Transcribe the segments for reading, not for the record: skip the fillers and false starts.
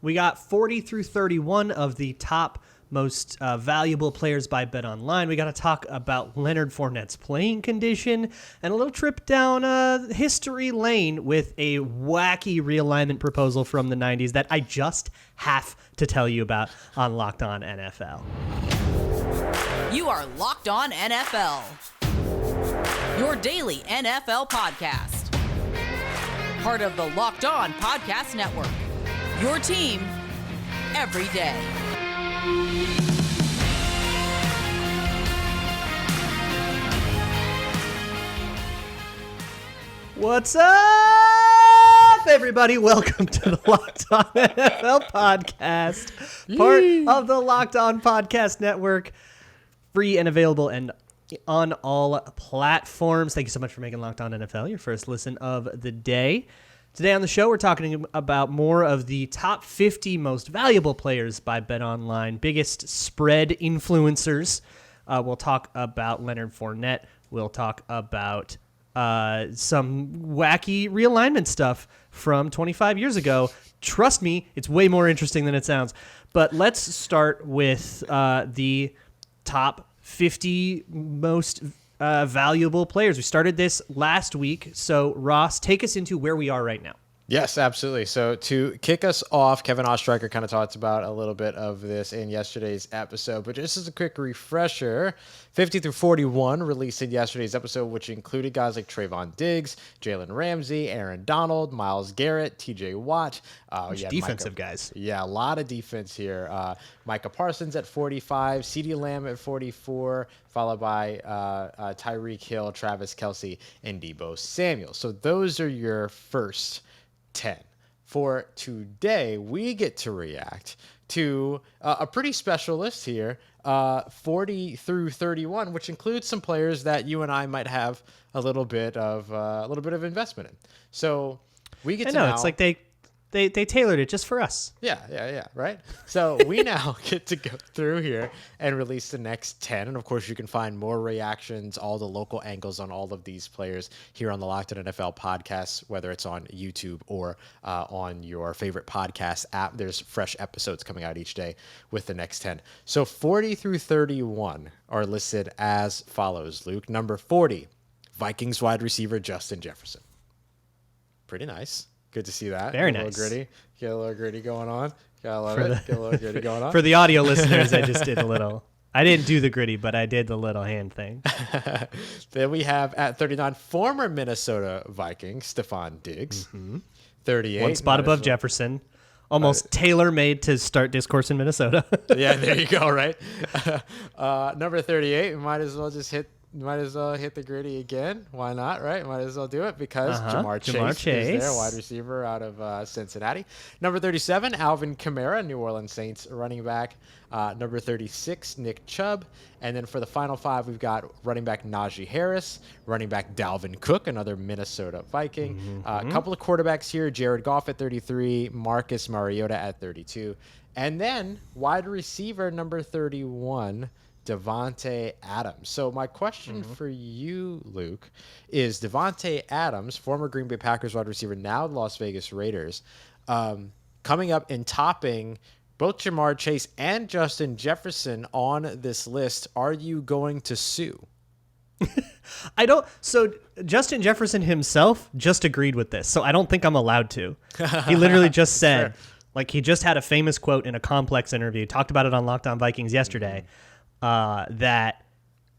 We got 40 through 31 of the top most valuable players by BetOnline. We got to talk about Leonard Fournette's playing condition and a little trip down history lane with a wacky realignment proposal from the 90s that I just have to tell you about on Locked On NFL. You are Locked On NFL, your daily NFL podcast. Part of the Locked On Podcast Network, your team every day. What's up, everybody? Welcome to the Locked On NFL podcast, part of the Locked On Podcast Network, free and available and on all platforms. Thank you so much for making Locked On NFL your first listen of the day. Today on the show, we're talking about more of the top 50 most valuable players by BetOnline, biggest spread influencers. We'll talk about Leonard Fournette. We'll talk about some wacky realignment stuff from 25 years ago. Trust me, it's way more interesting than it sounds. But let's start with the top 50 most valuable players. We started this last week. So, Ross, take us into where we are right now. Yes, absolutely. So to kick us off, Kevin Ostreicher kind of talked about a little bit of this in yesterday's episode, but just as a quick refresher, 50 through 41 released in yesterday's episode, which included guys like Trayvon Diggs, Jalen Ramsey, Aaron Donald, Myles Garrett, TJ Watt. Defensive guys. Yeah, a lot of defense here. Micah Parsons at 45, CeeDee Lamb at 44, followed by Tyreek Hill, Travis Kelce, and Deebo Samuel. So those are your first 10. For today, we get to react to a pretty special list here, 40 through 31, which includes some players that you and I might have a little bit of investment in. So we get to now. It's like they tailored it just for us. Yeah, right? So we now get to go through here and release the next 10. And, of course, you can find more reactions, all the local angles on all of these players here on the Locked On NFL podcast, whether it's on YouTube or on your favorite podcast app. There's fresh episodes coming out each day with the next 10. So 40 through 31 are listed as follows, Luke. Number 40, Vikings wide receiver Justin Jefferson. Pretty nice. Good to see that. Very nice. Get a little gritty going on. Gotta love it. Get a little gritty going on. For the audio listeners, I just did a little. I didn't do the gritty, but I did the little hand thing. Then we have at 39, former Minnesota Viking, Stephon Diggs. 38. One spot above Jefferson. Almost tailor-made to start discourse in Minnesota. Yeah, there you go, right? Number 38, we might as well hit the gritty again. Why not, right? Might as well do it because Jamar Chase is there, wide receiver out of Cincinnati. Number 37, Alvin Kamara, New Orleans Saints running back. Number 36, Nick Chubb. And then for the final 5, we've got running back Najee Harris, running back Dalvin Cook, another Minnesota Viking. A couple of quarterbacks here, Jared Goff at 33, Marcus Mariota at 32. And then wide receiver number 31, Davante Adams. So my question for you, Luke, is Davante Adams, former Green Bay Packers wide receiver, now Las Vegas Raiders, coming up and topping both Jamar Chase and Justin Jefferson on this list. Are you going to sue? I don't. So Justin Jefferson himself just agreed with this, so I don't think I'm allowed to. He literally just said, like, he just had a famous quote in a Complex interview, talked about it on Locked On Vikings yesterday. That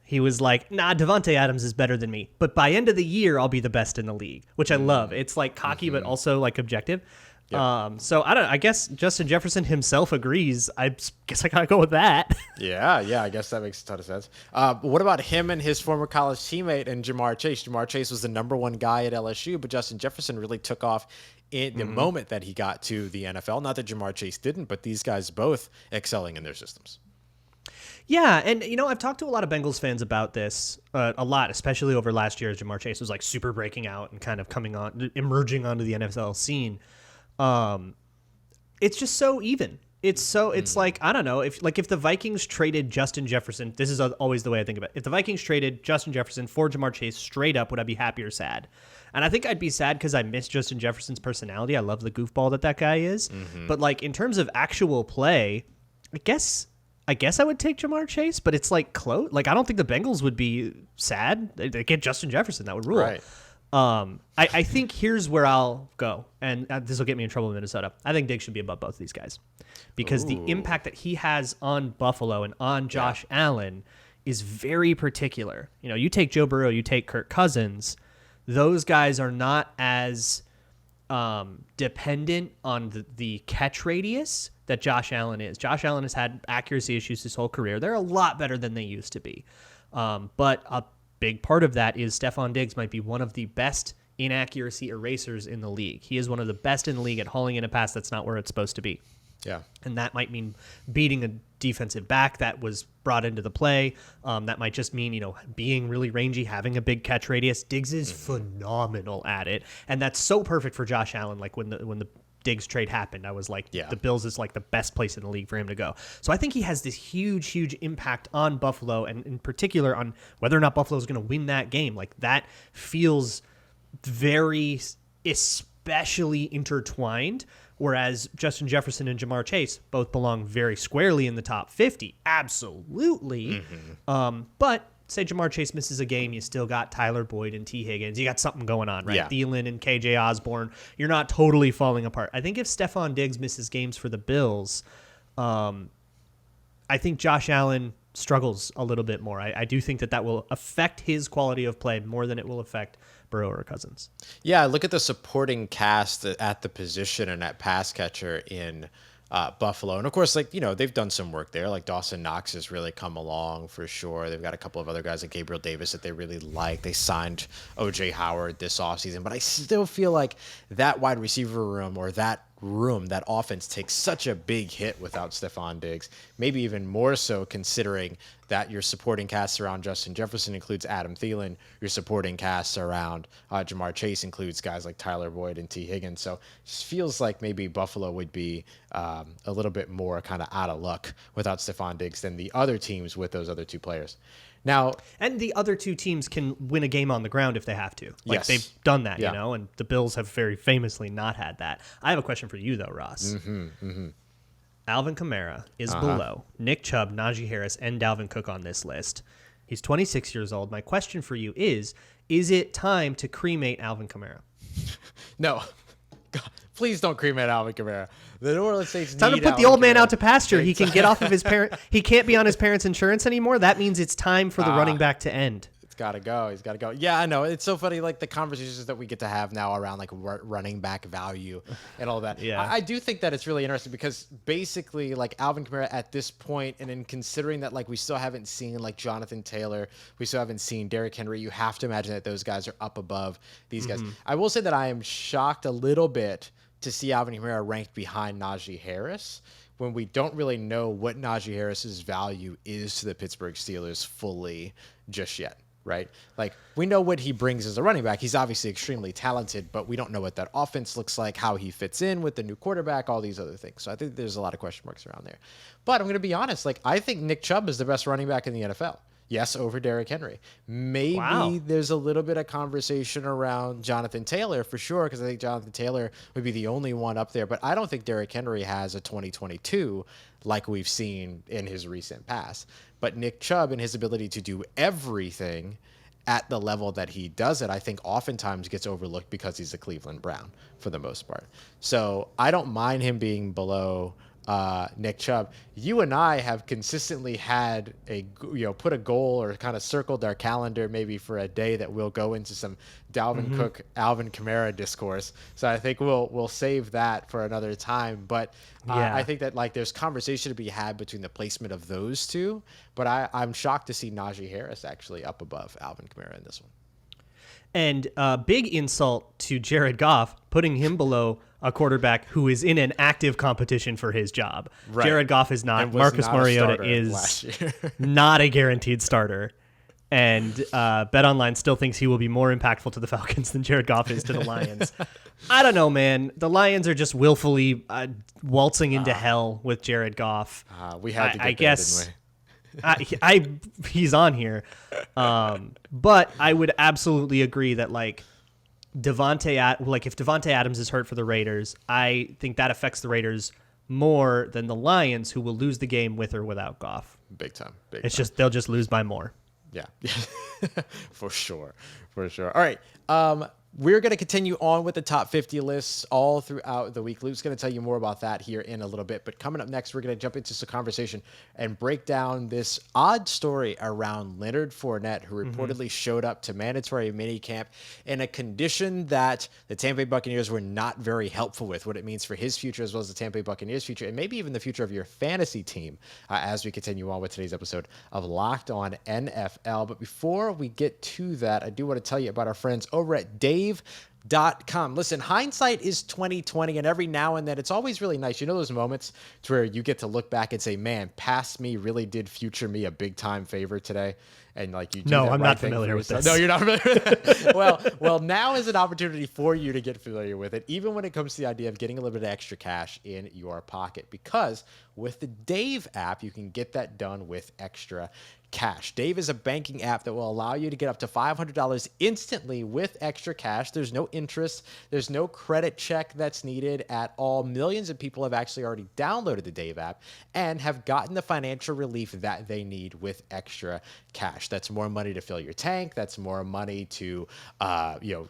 he was like, nah, Davante Adams is better than me, but by end of the year, I'll be the best in the league, which I love. It's like cocky, but also like objective. Yep. So I guess Justin Jefferson himself agrees. I guess I gotta go with that. Yeah, I guess that makes a ton of sense. What about him and his former college teammate and Jamar Chase? Jamar Chase was the number 1 guy at LSU, but Justin Jefferson really took off in the moment that he got to the NFL. Not that Jamar Chase didn't, but these guys both excelling in their systems. Yeah, and I've talked to a lot of Bengals fans about this a lot, especially over last year as Jamar Chase was like super breaking out and kind of emerging onto the NFL scene. It's just so even. It's like, I don't know, if the Vikings traded Justin Jefferson, this is always the way I think about it. If the Vikings traded Justin Jefferson for Jamar Chase straight up, would I be happy or sad? And I think I'd be sad because I miss Justin Jefferson's personality. I love the goofball that guy is. But like in terms of actual play, I guess I would take Jamar Chase, but it's like close. Like I don't think the Bengals would be sad. They get Justin Jefferson, that would rule. Right. I think here's where I'll go, and this will get me in trouble in Minnesota. I think Diggs should be above both of these guys because the impact that he has on Buffalo and on Josh Allen is very particular. You know, you take Joe Burrow, you take Kirk Cousins, those guys are not as dependent on the catch radius that Josh Allen is. Josh Allen has had accuracy issues his whole career. They're a lot better than they used to be. But a big part of that is Stephon Diggs might be one of the best inaccuracy erasers in the league. He is one of the best in the league at hauling in a pass that's not where it's supposed to be. Yeah. And that might mean beating a defensive back that was brought into the play. That might just mean, being really rangy, having a big catch radius. Diggs is phenomenal at it. And that's so perfect for Josh Allen. Like when the Diggs trade happened, I was like, the Bills is like the best place in the league for him to go. So I think he has this huge, huge impact on Buffalo, and in particular on whether or not Buffalo is going to win that game. Like that feels very especially intertwined, whereas Justin Jefferson and Jamar Chase both belong very squarely in the top 50. Absolutely. But say Jamar Chase misses a game, you still got Tyler Boyd and T. Higgins. You got something going on, right? Yeah. Thielen and KJ Osborne. You're not totally falling apart. I think if Stephon Diggs misses games for the Bills, I think Josh Allen struggles a little bit more. I do think that will affect his quality of play more than it will affect Burrow or Cousins. Yeah, look at the supporting cast at the position and at pass catcher in Buffalo. And of course, they've done some work there. Like Dawson Knox has really come along for sure. They've got a couple of other guys like Gabriel Davis that they really like. They signed O.J. Howard this offseason. But I still feel like that wide receiver room or that offense takes such a big hit without Stephon Diggs, maybe even more so considering that your supporting cast around Justin Jefferson includes Adam Thielen. Your supporting cast around Jamar Chase includes guys like Tyler Boyd and T. Higgins. So it just feels like maybe Buffalo would be a little bit more kind of out of luck without Stephon Diggs than the other teams with those other two players. Now, and the other two teams can win a game on the ground if they have to. Like yes. They've done that, and the Bills have very famously not had that. I have a question for you, though, Ross. Alvin Kamara is below Nick Chubb, Najee Harris, and Dalvin Cook on this list. He's 26 years old. My question for you is it time to cremate Alvin Kamara? No. God, please don't cremate Alvin Kamara. The New Orleans Saints time to put the old man out to pasture. He can get off of his parent. He can't be on his parents' insurance anymore. That means it's time for the running back to end. It's got to go. He's got to go. Yeah, I know. It's so funny, like the conversations that we get to have now around like running back value and all that. Yeah. I do think that it's really interesting because basically like Alvin Kamara at this point, and in considering that like we still haven't seen like Jonathan Taylor, we still haven't seen Derrick Henry, you have to imagine that those guys are up above these guys. I will say that I am shocked a little bit to see Alvin Kamara ranked behind Najee Harris when we don't really know what Najee Harris's value is to the Pittsburgh Steelers fully just yet, right? Like we know what he brings as a running back. He's obviously extremely talented, but we don't know what that offense looks like, how he fits in with the new quarterback, all these other things. So I think there's a lot of question marks around there. But I'm going to be honest, like I think Nick Chubb is the best running back in the NFL. Yes, over Derrick Henry. Maybe there's a little bit of conversation around Jonathan Taylor for sure, because I think Jonathan Taylor would be the only one up there. But I don't think Derrick Henry has a 2022 like we've seen in his recent past. But Nick Chubb and his ability to do everything at the level that he does it, I think oftentimes gets overlooked because he's a Cleveland Brown for the most part. So I don't mind him being below Nick Chubb. You and I have consistently had put a goal or kind of circled our calendar maybe for a day that we'll go into some Dalvin Cook, Alvin Kamara discourse. So I think we'll save that for another time. But I think that like there's conversation to be had between the placement of those two. But I'm shocked to see Najee Harris actually up above Alvin Kamara in this one. And big insult to Jared Goff, putting him below a quarterback who is in an active competition for his job. Right. Jared Goff is not. Marcus Mariota is not a guaranteed starter. And BetOnline still thinks he will be more impactful to the Falcons than Jared Goff is to the Lions. I don't know, man. The Lions are just willfully waltzing into hell with Jared Goff. We had to get I there, guess, didn't we? He's on here. But I would absolutely agree that, like, if Davante Adams is hurt for the Raiders, I think that affects the Raiders more than the Lions, who will lose the game with or without Goff. Big time. They'll just lose by more. Yeah, for sure. All right. We're going to continue on with the top 50 lists all throughout the week. Luke's going to tell you more about that here in a little bit. But coming up next, we're going to jump into some conversation and break down this odd story around Leonard Fournette, who reportedly showed up to mandatory minicamp in a condition that the Tampa Bay Buccaneers were not very helpful with, what it means for his future as well as the Tampa Bay Buccaneers' future, and maybe even the future of your fantasy team as we continue on with today's episode of Locked On NFL. But before we get to that, I do want to tell you about our friends over at Dave.com. Listen, hindsight is 20/20, and every now and then it's always really nice. You know those moments to where you get to look back and say, man, past me really did future me a big time favor today. And like you do No, that I'm right not thing familiar for with yourself. this. No, you're not familiar with it. Well, now is an opportunity for you to get familiar with it, even when it comes to the idea of getting a little bit of extra cash in your pocket. Because with the Dave app, you can get that done with extra cash. Dave is a banking app that will allow you to get up to $500 instantly with extra cash. There's no interest. There's no credit check that's needed at all. Millions of people have actually already downloaded the Dave app and have gotten the financial relief that they need with extra cash. That's more money to fill your tank. That's more money to,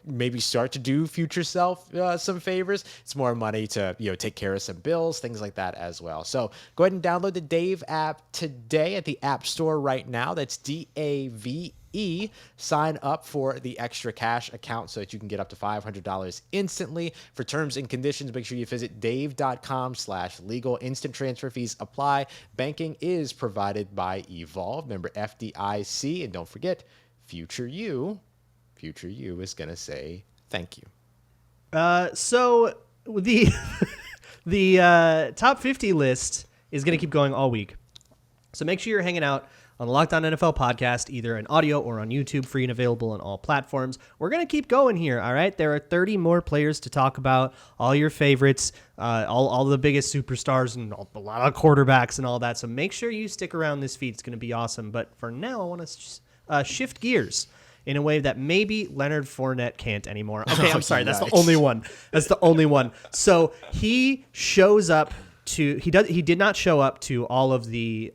maybe start to do future self some favors. It's more money to, take care of some bills, things like that as well. So go ahead and download the Dave app today at the App Store right now. That's DAVE. Sign up for the extra cash account so that you can get up to $500 instantly. For terms and conditions, make sure you visit dave.com/legal. Instant transfer fees apply. Banking is provided by Evolve. Member FDIC. And don't forget, future you is going to say thank you. So the the top 50 list is going to keep going all week. So make sure you're hanging out on the Locked On NFL podcast, either in audio or on YouTube, free and available on all platforms. We're going to keep going here, all right? There are 30 more players to talk about, all your favorites, all the biggest superstars and a lot of quarterbacks and all that. So make sure you stick around this feed. It's going to be awesome. But for now, I want to shift gears in a way that maybe Leonard Fournette can't anymore. Okay, I'm sorry. That's the only one. That's the only one. So he shows up to he did not show up to all of the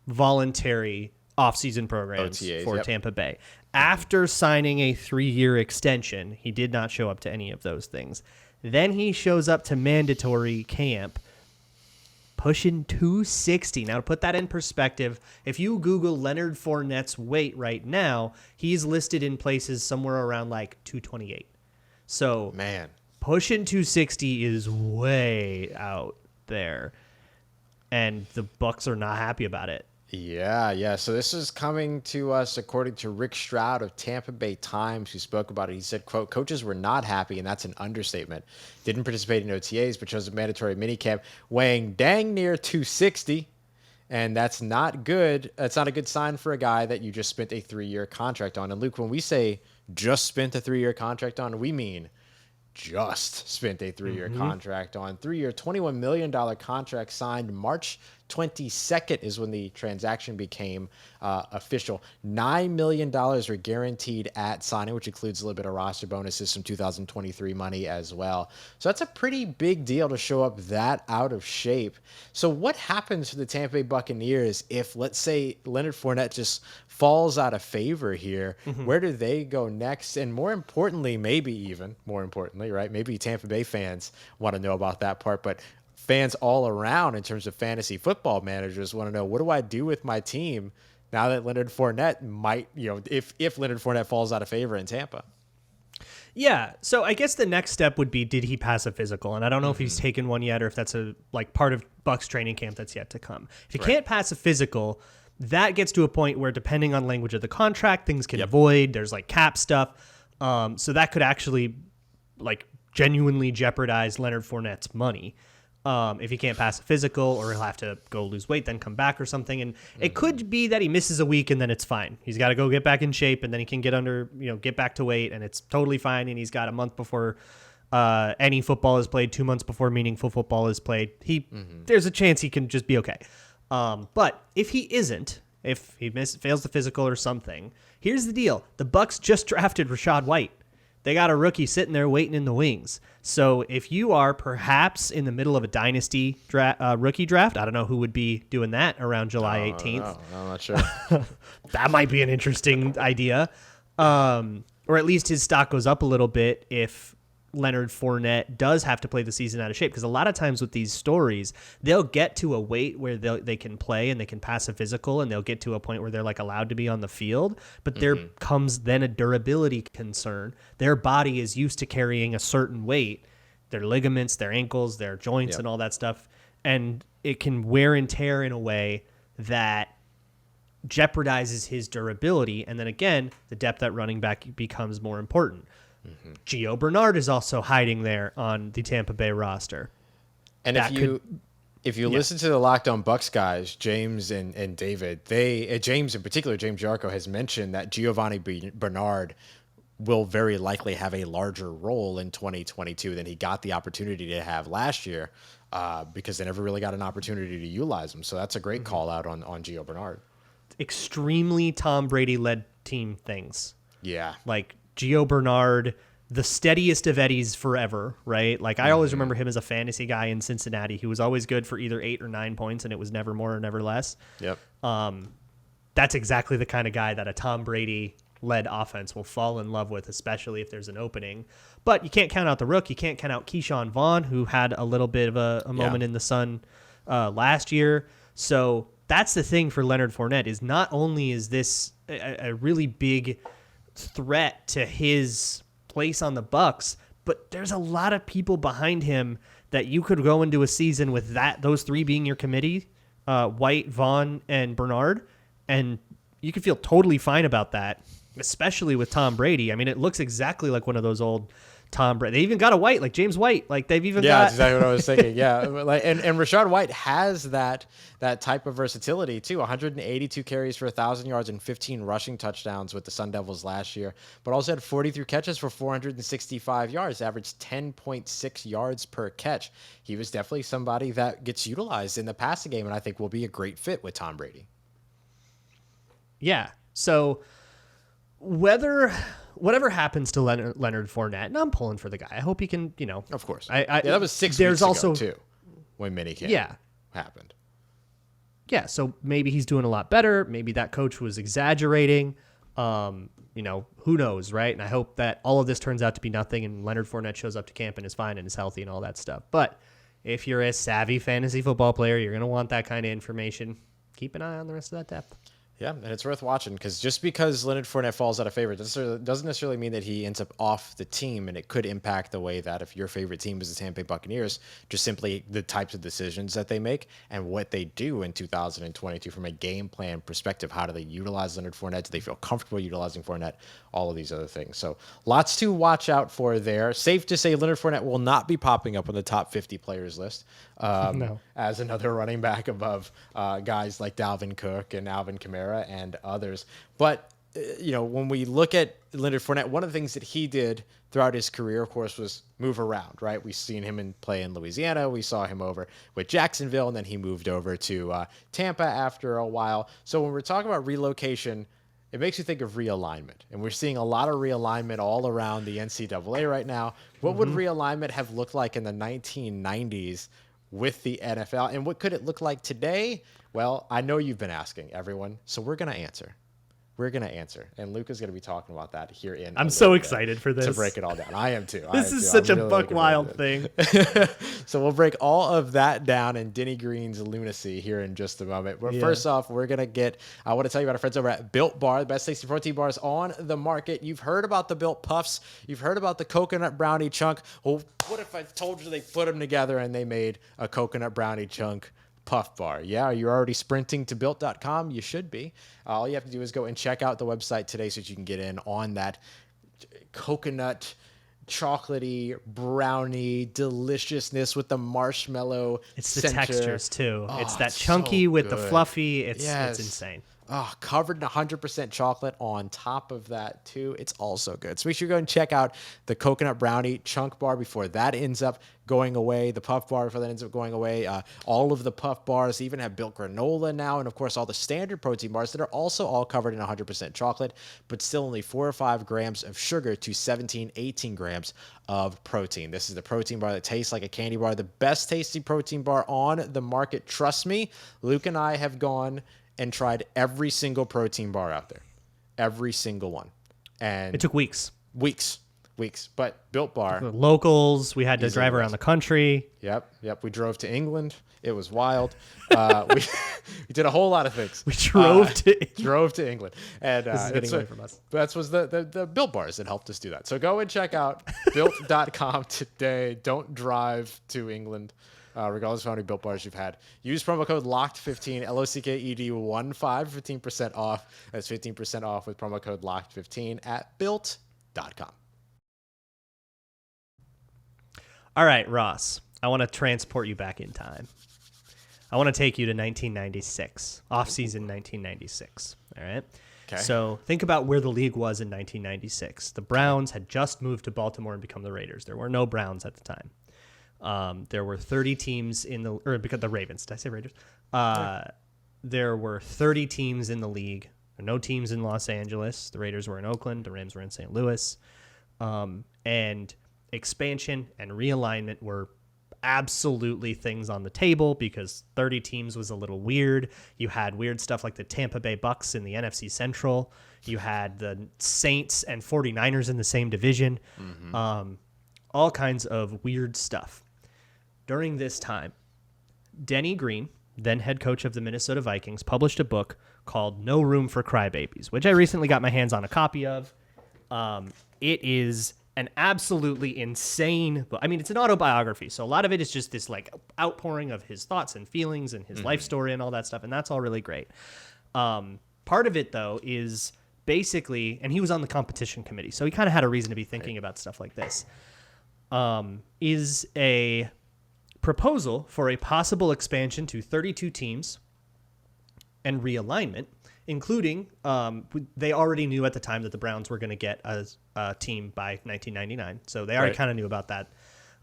voluntary offseason programs OTAs, for Tampa Bay. After signing a 3-year extension, he did not show up to any of those things. Then he shows up to mandatory camp pushing 260. Now, to put that in perspective, if you Google Leonard Fournette's weight right now, he's listed in places somewhere around like 228. So, man, pushing 260 is way out there, and the Bucs are not happy about it. Yeah. So this is coming to us according to Rick Stroud of Tampa Bay Times, who spoke about it. He said, quote, "Coaches were not happy, and that's an understatement. Didn't participate in OTAs, but chose a mandatory minicamp weighing dang near 260. And that's not good. That's not a good sign for a guy that you just spent a 3-year contract on." And Luke, when we say just spent a 3-year contract on, we mean just spent a 3-year contract on. 3-year, $21 million contract signed March 22nd is when the transaction became official. $9 million were guaranteed at signing, which includes a little bit of roster bonuses, some 2023 money as well. So that's a pretty big deal to show up that out of shape. So what happens to the Tampa Bay Buccaneers if, let's say, Leonard Fournette just falls out of favor here? Where do they go next? And more importantly, right? Maybe Tampa Bay fans want to know about that part, but fans all around in terms of fantasy football managers want to know, what do I do with my team now that Leonard Fournette might, if Leonard Fournette falls out of favor in Tampa? Yeah, so I guess the next step would be, did he pass a physical? And I don't know if he's taken one yet, or if that's a part of Bucs training camp that's yet to come. If he can't pass a physical, that gets to a point where, depending on language of the contract, things can void. There's like cap stuff. So that could actually like genuinely jeopardize Leonard Fournette's money. if he can't pass a physical, or he'll have to go lose weight, then come back or something. And it could be that he misses a week and then it's fine. He's got to go get back in shape, and then he can get back to weight, and it's totally fine. And he's got a month before any football is played, 2 months before meaningful football is played. There's a chance he can just be okay. But if he isn't, if he fails the physical or something, here's the deal. The Bucs just drafted Rachaad White. They got a rookie sitting there waiting in the wings. So if you are perhaps in the middle of a dynasty rookie draft, I don't know who would be doing that around July 18th. I'm not sure. That might be an interesting idea. Or at least his stock goes up a little bit if Leonard Fournette does have to play the season out of shape, because a lot of times with these stories, they'll get to a weight where they can play and they can pass a physical, and they'll get to a point where they're like allowed to be on the field, but there comes then a durability concern. Their body is used to carrying a certain weight, their ligaments, their ankles, their joints, and all that stuff, and it can wear and tear in a way that jeopardizes his durability. And then again, the depth at running back becomes more important. Gio Bernard is also hiding there on the Tampa Bay roster. And if you listen to the Locked On Bucs guys, James and David, James in particular, James Yarko, has mentioned that Giovanni Bernard will very likely have a larger role in 2022 than he got the opportunity to have last year, because they never really got an opportunity to utilize him. So that's a great call out on Gio Bernard. Extremely Tom Brady-led team things. Yeah. Like Gio Bernard, the steadiest of Eddies forever, right? Like I always remember him as a fantasy guy in Cincinnati. He was always good for either 8 or 9 points, and it was never more or never less. Yep. That's exactly the kind of guy that a Tom Brady-led offense will fall in love with, especially if there's an opening. But you can't count out the rook. You can't count out Keyshawn Vaughn, who had a little bit of a moment in the sun last year. So that's the thing for Leonard Fournette, is not only is this a really big threat to his place on the Bucs, but there's a lot of people behind him that you could go into a season with those three being your committee, White, Vaughn, and Bernard, and you could feel totally fine about that, especially with Tom Brady. I mean, it looks exactly like one of those old Tom Brady. They even got a White, like James White. Like they've even got. Yeah, that's exactly what I was thinking. Yeah, like and Rachaad White has that type of versatility too. 182 carries for 1,000 yards and 15 rushing touchdowns with the Sun Devils last year, but also had 43 catches for 465 yards, averaged 10.6 yards per catch. He was definitely somebody that gets utilized in the passing game, and I think will be a great fit with Tom Brady. Yeah. So whatever happens to Leonard Fournette, and I'm pulling for the guy. I hope he can, Of course. that was 6 weeks ago, too, when minicamp happened. Yeah, so maybe he's doing a lot better. Maybe that coach was exaggerating. Who knows, right? And I hope that all of this turns out to be nothing, and Leonard Fournette shows up to camp and is fine and is healthy and all that stuff. But if you're a savvy fantasy football player, you're going to want that kind of information. Keep an eye on the rest of that depth. Yeah, and it's worth watching, because just because Leonard Fournette falls out of favor doesn't necessarily mean that he ends up off the team, and it could impact the way that if your favorite team is the Tampa Bay Buccaneers, just simply the types of decisions that they make and what they do in 2022 from a game plan perspective. How do they utilize Leonard Fournette? Do they feel comfortable utilizing Fournette? All of these other things. So lots to watch out for there. Safe to say Leonard Fournette will not be popping up on the top 50 players list as another running back above guys like Dalvin Cook and Alvin Kamara and others. But, when we look at Leonard Fournette, one of the things that he did throughout his career, of course, was move around, right? We've seen him play in Louisiana. We saw him over with Jacksonville, and then he moved over to Tampa after a while. So when we're talking about relocation, it makes you think of realignment. And we're seeing a lot of realignment all around the NCAA right now. What would realignment have looked like in the 1990s with the NFL? And what could it look like today? Well, I know you've been asking, everyone, so we're going to answer. We're going to answer. And Luca's going to be talking about that here in I'm so excited for this. To break it all down. I am too. This is such a buck wild thing. So we'll break all of that down in Denny Green's lunacy here in just a moment. But first off, I want to tell you about our friends over at Built Bar, the best tasty protein bars on the market. You've heard about the Built Puffs. You've heard about the coconut brownie chunk. Well, what if I told you they put them together and they made a coconut brownie chunk puff bar? Yeah, are you already sprinting to built.com? You should be. All you have to do is go and check out the website today so that you can get in on that coconut chocolatey, brownie deliciousness with the marshmallow. It's the center. textures too. Oh, it's that chunky so with the good. fluffy. It's Yes. insane. Oh, covered in 100% chocolate on top of that too. It's all so good. So make sure you go and check out the coconut brownie chunk bar before that ends up going away. The puff bar before that ends up going away. All of the puff bars even have built granola now. And of course, all the standard protein bars that are also all covered in 100% chocolate, but still only 4 or 5 grams of sugar to 17, 18 grams of protein. This is the protein bar that tastes like a candy bar. The best tasting protein bar on the market. Trust me, Luke and I have gone and tried every single protein bar out there. Every single one. And It took weeks. Weeks. But Built Bar. Locals, we had to drive around the country. Yep. We drove to England. It was wild. We did a whole lot of things. We drove to England. And this is getting away from us. That was the Built Bars that helped us do that. So go and check out built.com today. Don't drive to England. Regardless of how many Built Bars you've had. Use promo code LOCKED15, LOCKED15, 15% off. That's 15% off with promo code LOCKED15 at built.com. All right, Ross, I want to transport you back in time. I want to take you to 1996, off-season 1996, all right? Okay. So think about where the league was in 1996. The Browns had just moved to Baltimore and become the Raiders. There were no Browns at the time. There were 30 teams because the Ravens. Did I say Raiders? There were 30 teams in the league. There were no teams in Los Angeles. The Raiders were in Oakland. The Rams were in St. Louis. And expansion and realignment were absolutely things on the table because 30 teams was a little weird. You had weird stuff like the Tampa Bay Bucks in the NFC Central. You had the Saints and 49ers in the same division. Mm-hmm. All kinds of weird stuff. During this time, Denny Green, then head coach of the Minnesota Vikings, published a book called No Room for Crybabies, which I recently got my hands on a copy of. It is an absolutely insane book. I mean, it's an autobiography, so a lot of it is just this like outpouring of his thoughts and feelings and his life story and all that stuff, and that's all really great. Part of it, though, is basically, and he was on the competition committee, so he kind of had a reason to be thinking about stuff like this, is a proposal for a possible expansion to 32 teams and realignment, including they already knew at the time that the Browns were going to get a team by 1999. So they already kind of knew about that.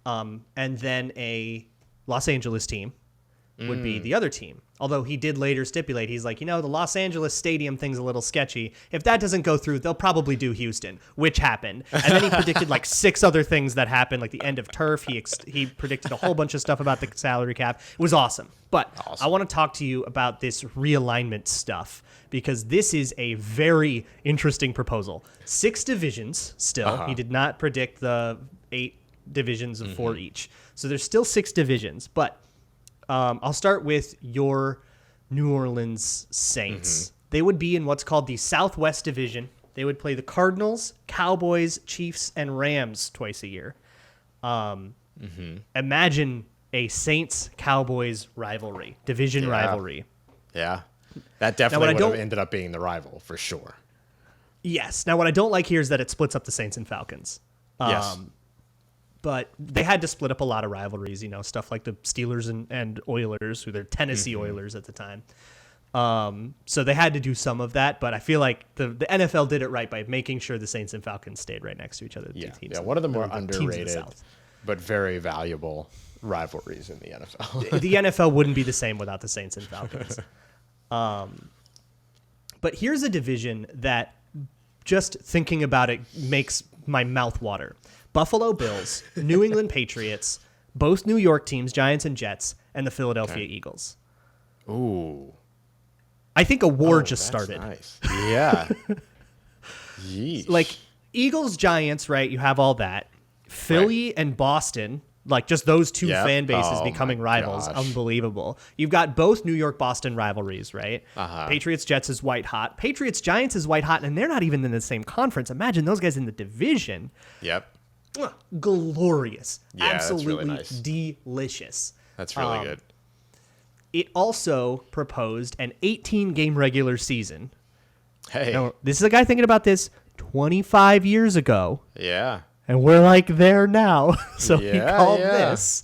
And then a Los Angeles team would be the other team. Although he did later stipulate, he's like, the Los Angeles stadium thing's a little sketchy. If that doesn't go through, they'll probably do Houston, which happened. And then he predicted like 6 other things that happened, like the end of turf. He predicted a whole bunch of stuff about the salary cap. It was awesome. But I want to talk to you about this realignment stuff because this is a very interesting proposal. 6 divisions still. He did not predict the 8 divisions of 4 each. So there's still 6 divisions, but I'll start with your New Orleans Saints. They would be in what's called the Southwest Division. They would play the Cardinals, Cowboys, Chiefs, and Rams twice a year. Imagine a Saints-Cowboys rivalry, division rivalry. Yeah. That definitely would have ended up being the rival for sure. Yes. Now, what I don't like here is that it splits up the Saints and Falcons. Yes. But they had to split up a lot of rivalries, stuff like the Steelers and Oilers, who they're Tennessee Oilers at the time. So they had to do some of that, but I feel like the NFL did it right by making sure the Saints and Falcons stayed right next to each other. Yeah, one of the more underrated but very valuable rivalries in the NFL. The NFL wouldn't be the same without the Saints and Falcons. But here's a division that just thinking about it makes my mouth water. Buffalo Bills, New England Patriots, both New York teams, Giants and Jets, and the Philadelphia Eagles. Ooh. I think a war just started. Nice. Yeah. Yeesh. Like Eagles, Giants, right? You have all that. Philly and Boston, like just those two fan bases becoming rivals. Unbelievable. You've got both New York, Boston rivalries, right? Patriots, Jets is white hot. Patriots, Giants is white hot, and they're not even in the same conference. Imagine those guys in the division. Yep. Glorious. Yeah, absolutely that's really nice. Delicious. That's really good. It also proposed an 18-game regular season. Hey. Now, this is a guy thinking about this 25 years ago. Yeah. And we're like there now. So he Yeah, called yeah. this.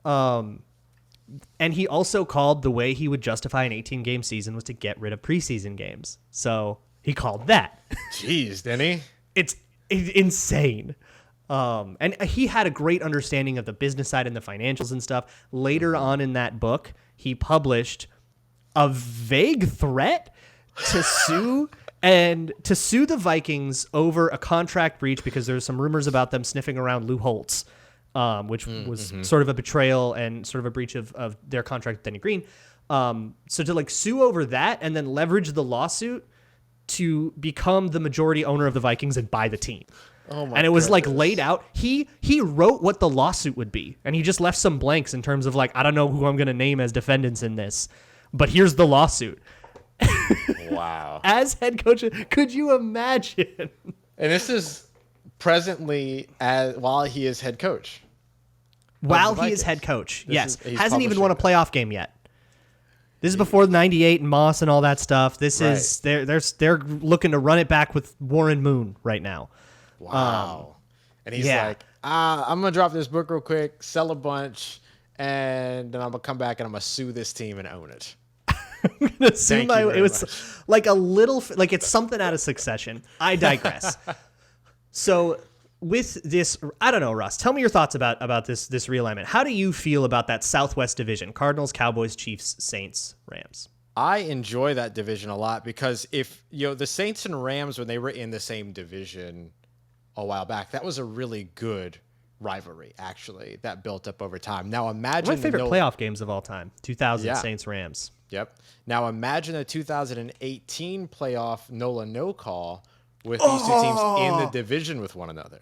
And he also called the way he would justify an 18-game season was to get rid of preseason games. So he called that. Jeez, didn't he? It's insane. And he had a great understanding of the business side and the financials and stuff. Later on in that book, he published a vague threat to sue the Vikings over a contract breach because there's some rumors about them sniffing around Lou Holtz, which was sort of a betrayal and sort of a breach of their contract with Denny Green. So to like sue over that and then leverage the lawsuit to become the majority owner of the Vikings and buy the team. Oh my and it was goodness. like laid out. He wrote what the lawsuit would be, and he just left some blanks in terms of like, I don't know who I'm going to name as defendants in this, but here's the lawsuit. Wow. As head coach, could you imagine? And this is presently while he is head coach. While the he is Vikings. head coach, This yes. is- he's Hasn't even won a publishing playoff game yet. This is before '98 and Moss and all that stuff. This Right. is they're looking to run it back with Warren Moon right now. Wow. And he's yeah. like, I'm going to drop this book real quick, sell a bunch, and then I'm going to come back and I'm going to sue this team and own it. Assume Thank you it very was much. like a little, like it's something out of Succession. I digress. So with this, I don't know, Russ, tell me your thoughts about this realignment. How do you feel about that Southwest division? Cardinals, Cowboys, Chiefs, Saints, Rams. I enjoy that division a lot because if, the Saints and Rams, when they were in the same division a while back, that was a really good rivalry, actually, that built up over time. Now imagine My favorite the playoff games of all time, 2000 Yeah. Saints, Rams. Yep. Now imagine a 2018 playoff no call with these two teams in the division with one another.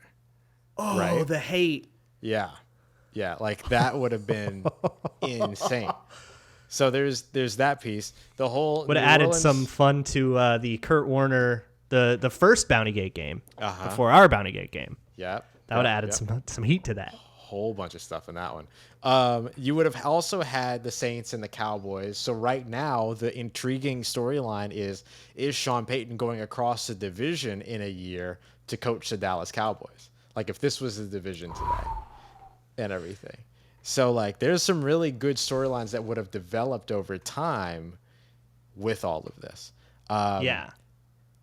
Oh, Right. the hate. Yeah. Yeah, like that would have been insane. So there's that piece. The whole Would have New added Orleans- some fun to the Kurt Warner, the first Bounty Gate game before our Bounty Gate game. Yep. That would have added some heat to that. Whole bunch of stuff in that one. You would have also had the Saints and the Cowboys. So right now, the intriguing storyline is Sean Payton going across the division in a year to coach the Dallas Cowboys? Like if this was the division today and everything. So like there's some really good storylines that would have developed over time with all of this. Yeah.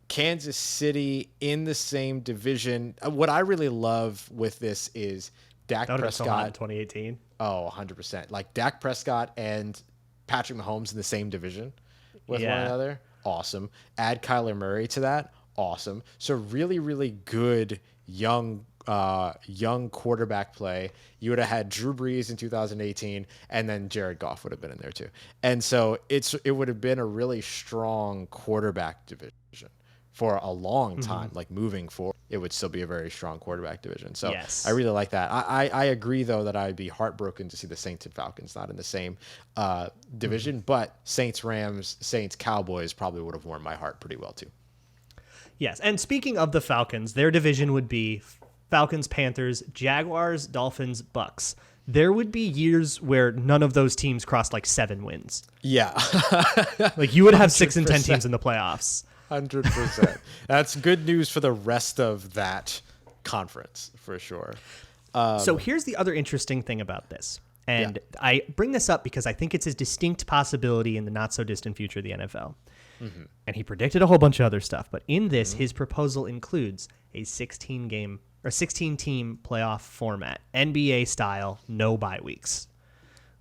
Kansas City in the same division. What I really love with this is Dak That would have been so hot in Prescott. 2018. Oh, 100%. Like Dak Prescott and Patrick Mahomes in the same division with one Yeah. another. Awesome. Add Kyler Murray to that. Awesome. So really, really good young quarterback play. You would have had Drew Brees in 2018, and then Jared Goff would have been in there too. And so it would have been a really strong quarterback division for a long time. Like moving forward, it would still be a very strong quarterback division. So Yes. I really like that. I agree though that I'd be heartbroken to see the Saints and Falcons not in the same division, but Saints, Rams, Saints, Cowboys probably would have warmed my heart pretty well too. Yes, and speaking of the Falcons, their division would be Falcons, Panthers, Jaguars, Dolphins, Bucks. There would be years where none of those teams crossed like 7 wins. Yeah. Like you would have 6 and 10 100%. teams in the playoffs. 100%. That's good news for the rest of that conference for sure. So here's the other interesting thing about this. And I bring this up because I think it's a distinct possibility in the not so distant future of the NFL. And he predicted a whole bunch of other stuff. But in this, his proposal includes a 16-team playoff format, NBA style, no bye weeks.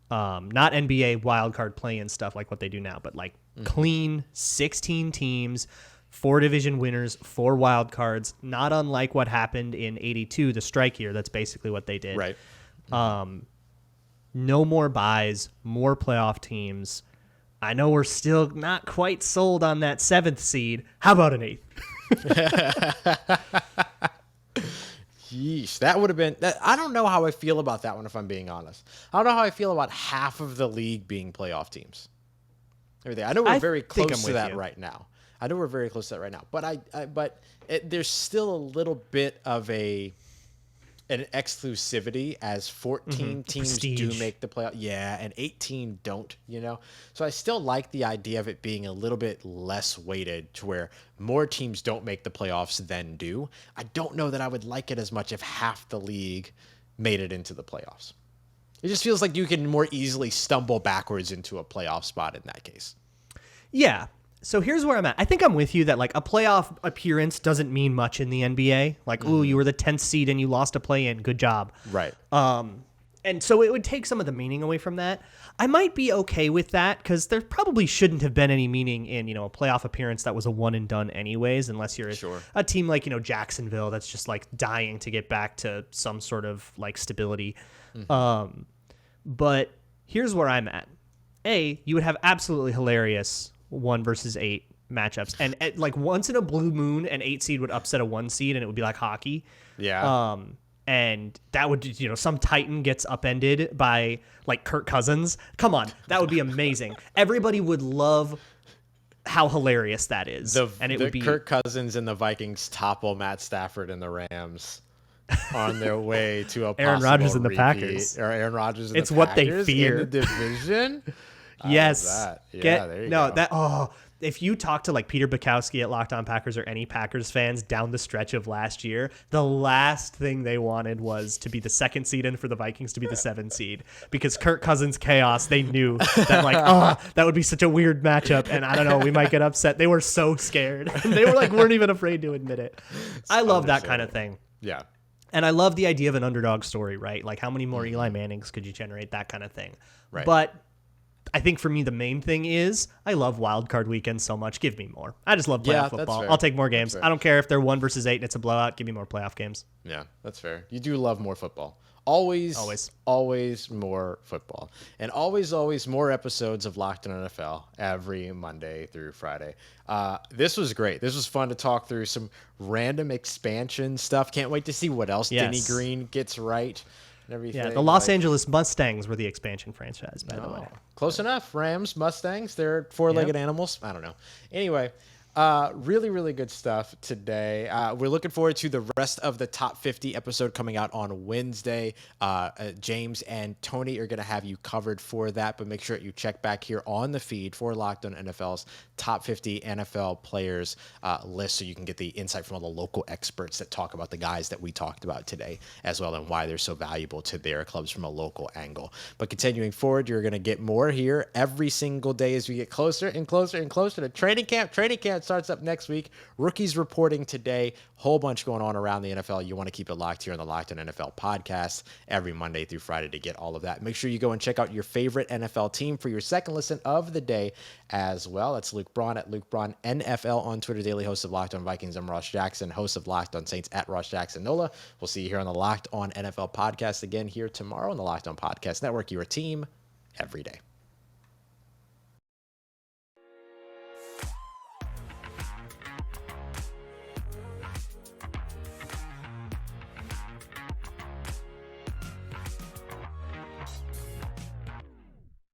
Not NBA wildcard play-in stuff like what they do now, but like clean 16 teams, 4 division winners, 4 wild cards, not unlike what happened in 82, the strike year. That's basically what they did. Right. No more buys, more playoff teams. I know we're still not quite sold on that 7th seed. How about an 8th? Yeesh. That would have been I don't know how I feel about that one, if I'm being honest. I don't know how I feel about half of the league being playoff teams. Everything. I know we're very think close I'm to with that you. right now. I know we're very close to that right now. But there's still a little bit of a an exclusivity as 14 teams Prestige. do make the playoff. Yeah, and 18 don't, So I still like the idea of it being a little bit less weighted to where more teams don't make the playoffs than do. I don't know that I would like it as much if half the league made it into the playoffs. It just feels like you can more easily stumble backwards into a playoff spot in that case. Yeah. So here's where I'm at. I think I'm with you that like a playoff appearance doesn't mean much in the NBA. Like, ooh, you were the 10th seed and you lost a play-in. Good job. Right. And so it would take some of the meaning away from that. I might be okay with that because there probably shouldn't have been any meaning in, a playoff appearance that was a one and done anyways, unless you're a team like, Jacksonville that's just like dying to get back to some sort of like stability. But here's where I'm at. You would have absolutely hilarious 1 versus 8 matchups. And like once in a blue moon, an 8 seed would upset a 1 seed and it would be like hockey. Yeah. And that would, some Titan gets upended by like Kirk Cousins. Come on. That would be amazing. Everybody would love how hilarious that is. And it would be Kirk Cousins and the Vikings topple Matt Stafford and the Rams on their way to a Aaron Rodgers and the repeat. Packers. Or Aaron Rodgers and it's the what Packers they fear. in the division. Yes. There you go. If you talk to like Peter Bukowski at Locked On Packers or any Packers fans down the stretch of last year, the last thing they wanted was to be the 2nd seed and for the Vikings to be the 7th seed because Kirk Cousins chaos. They knew that like, that would be such a weird matchup. And I don't know, we might get upset. They were so scared. They were like, weren't even afraid to admit it. I love that kind of thing. Yeah. And I love the idea of an underdog story, right? Like how many more Eli Mannings could you generate? That kind of thing. Right. But I think for me, the main thing is I love wild card weekend so much. Give me more. I just love playoff football. I'll take more games. I don't care if they're 1 versus 8 and it's a blowout. Give me more playoff games. Yeah, that's fair. You do love more football. Always more football. And always more episodes of Locked On NFL every Monday through Friday. This was great. This was fun to talk through some random expansion stuff. Can't wait to see what else Denny Green gets right. Everything. Yeah, the Los Angeles Mustangs were the expansion franchise, by the way. Close enough. Rams, Mustangs, they're four-legged animals. I don't know. Anyway, really, really good stuff today. We're looking forward to the rest of the Top 50 episode coming out on Wednesday. James and Tony are going to have you covered for that, but make sure you check back here on the feed for Locked On NFL's Top 50 NFL players list so you can get the insight from all the local experts that talk about the guys that we talked about today as well and why they're so valuable to their clubs from a local angle. But continuing forward, you're going to get more here every single day as we get closer and closer and closer to training camp. Training camp starts up next week. Rookies reporting today. Whole bunch going on around the NFL. You want to keep it locked here on the Locked On NFL podcast every Monday through Friday to get all of that. Make sure you go and check out your favorite NFL team for your second listen of the day as well. That's Luke Braun at Luke Braun NFL on Twitter, daily host of Locked On Vikings. I'm Ross Jackson, host of Locked On Saints at Ross Jackson Nola. We'll see you here on the Locked On NFL podcast again here tomorrow on the Locked On Podcast Network, your team every day.